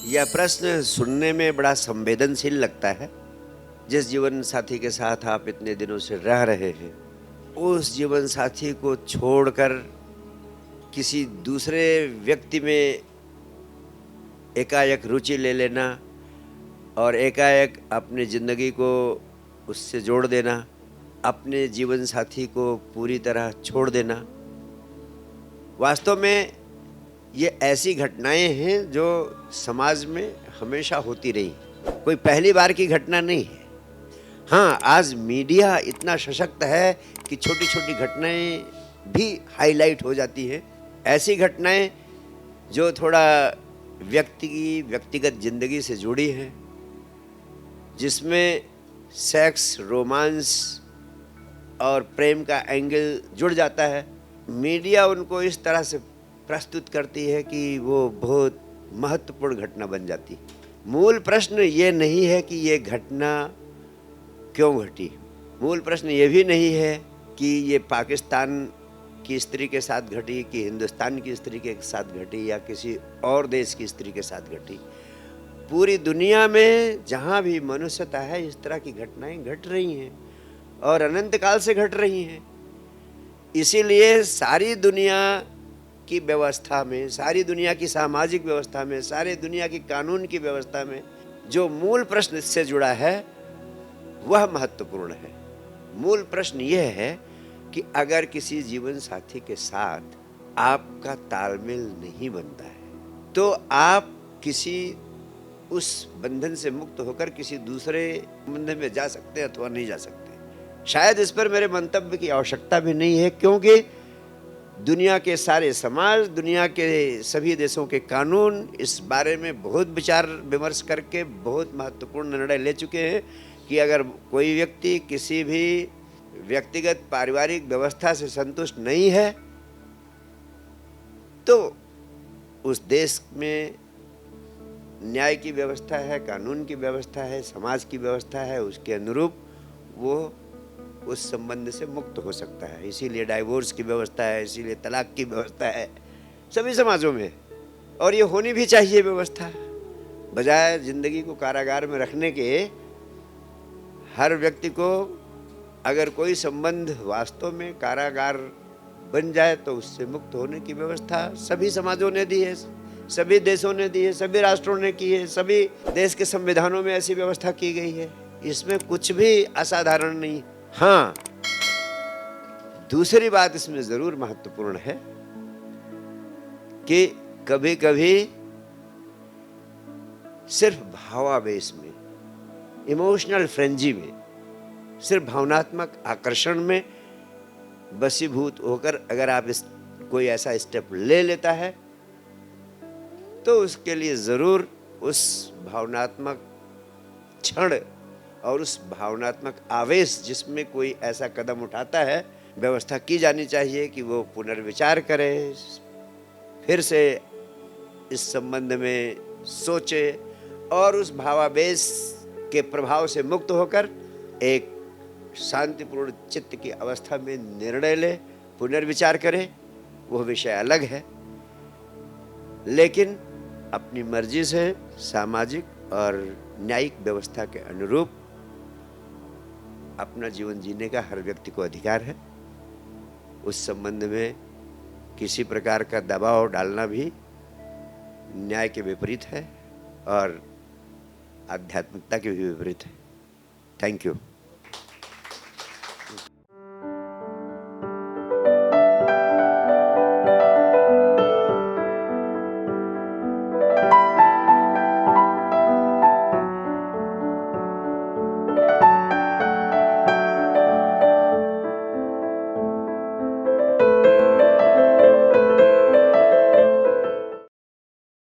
यह प्रश्न सुनने में बड़ा संवेदनशील लगता है। जिस जीवन साथी के साथ आप इतने दिनों से रह रहे हैं, उस जीवन साथी को छोड़कर किसी दूसरे व्यक्ति में एकाएक रुचि ले लेना और एकाएक अपनी ज़िंदगी को उससे जोड़ देना, अपने जीवन साथी को पूरी तरह छोड़ देना, वास्तव में ये ऐसी घटनाएं हैं जो समाज में हमेशा होती रही। कोई पहली बार की घटना नहीं है। हाँ, आज मीडिया इतना सशक्त है कि छोटी-छोटी घटनाएं भी हाईलाइट हो जाती हैं। ऐसी घटनाएं जो थोड़ा व्यक्ति की व्यक्तिगत ज़िंदगी से जुड़ी हैं, जिसमें सेक्स, रोमांस और प्रेम का एंगल जुड़ जाता है। मीडिया उनको इस तरह से प्रस्तुत करती है कि वो बहुत महत्वपूर्ण घटना बन जाती है। मूल प्रश्न ये नहीं है कि ये घटना क्यों घटी। मूल प्रश्न ये भी नहीं है कि ये पाकिस्तान की स्त्री के साथ घटी, कि हिंदुस्तान की स्त्री के साथ घटी या किसी और देश की स्त्री के साथ घटी। पूरी दुनिया में जहाँ भी मनुष्यता है, इस तरह की घटनाएं घट रही हैं और अनंत काल से घट रही हैं। इसीलिए सारी दुनिया की व्यवस्था में, सारी दुनिया की सामाजिक व्यवस्था में, सारी दुनिया की कानून की व्यवस्था में जो मूल प्रश्न इससे जुड़ा है वह महत्वपूर्ण है। मूल प्रश्न यह है कि अगर किसी जीवन साथी के साथ आपका तालमेल नहीं बनता है तो आप किसी उस बंधन से मुक्त होकर किसी दूसरे बंधन में जा सकते हैं अथवा नहीं जा सकते। शायद इस पर मेरे मंतव्य की आवश्यकता भी नहीं है, क्योंकि दुनिया के सारे समाज, दुनिया के सभी देशों के कानून इस बारे में बहुत विचार विमर्श करके बहुत महत्वपूर्ण निर्णय ले चुके हैं कि अगर कोई व्यक्ति किसी भी व्यक्तिगत पारिवारिक व्यवस्था से संतुष्ट नहीं है तो उस देश में न्याय की व्यवस्था है, कानून की व्यवस्था है, समाज की व्यवस्था है, उसके अनुरूप वो उस संबंध से मुक्त हो सकता है। इसीलिए डाइवोर्स की व्यवस्था है, इसीलिए तलाक की व्यवस्था है सभी समाजों में, और ये होनी भी चाहिए व्यवस्था। बजाय जिंदगी को कारागार में रखने के, हर व्यक्ति को अगर कोई संबंध वास्तव में कारागार बन जाए तो उससे मुक्त होने की व्यवस्था सभी समाजों ने दी है, सभी देशों ने दी है, सभी राष्ट्रों ने की है, सभी देश के संविधानों में ऐसी व्यवस्था की गई है। इसमें कुछ भी असाधारण नहीं। हाँ, दूसरी बात इसमें जरूर महत्वपूर्ण है कि कभी कभी सिर्फ भावावेश में, इमोशनल फ्रेंजी में, सिर्फ भावनात्मक आकर्षण में वशीभूत होकर अगर आप कोई ऐसा स्टेप ले लेता है तो उसके लिए जरूर उस भावनात्मक क्षण और उस भावनात्मक आवेश जिसमें कोई ऐसा कदम उठाता है, व्यवस्था की जानी चाहिए कि वो पुनर्विचार करे, फिर से इस संबंध में सोचे और उस भावावेश के प्रभाव से मुक्त होकर एक शांतिपूर्ण चित्त की अवस्था में निर्णय ले, पुनर्विचार करे। वो विषय अलग है, लेकिन अपनी मर्जी से सामाजिक और न्यायिक व्यवस्था के अनुरूप अपना जीवन जीने का हर व्यक्ति को अधिकार है। उस संबंध में किसी प्रकार का दबाव डालना भी न्याय के विपरीत है और आध्यात्मिकता के भी विपरीत है। Thank you.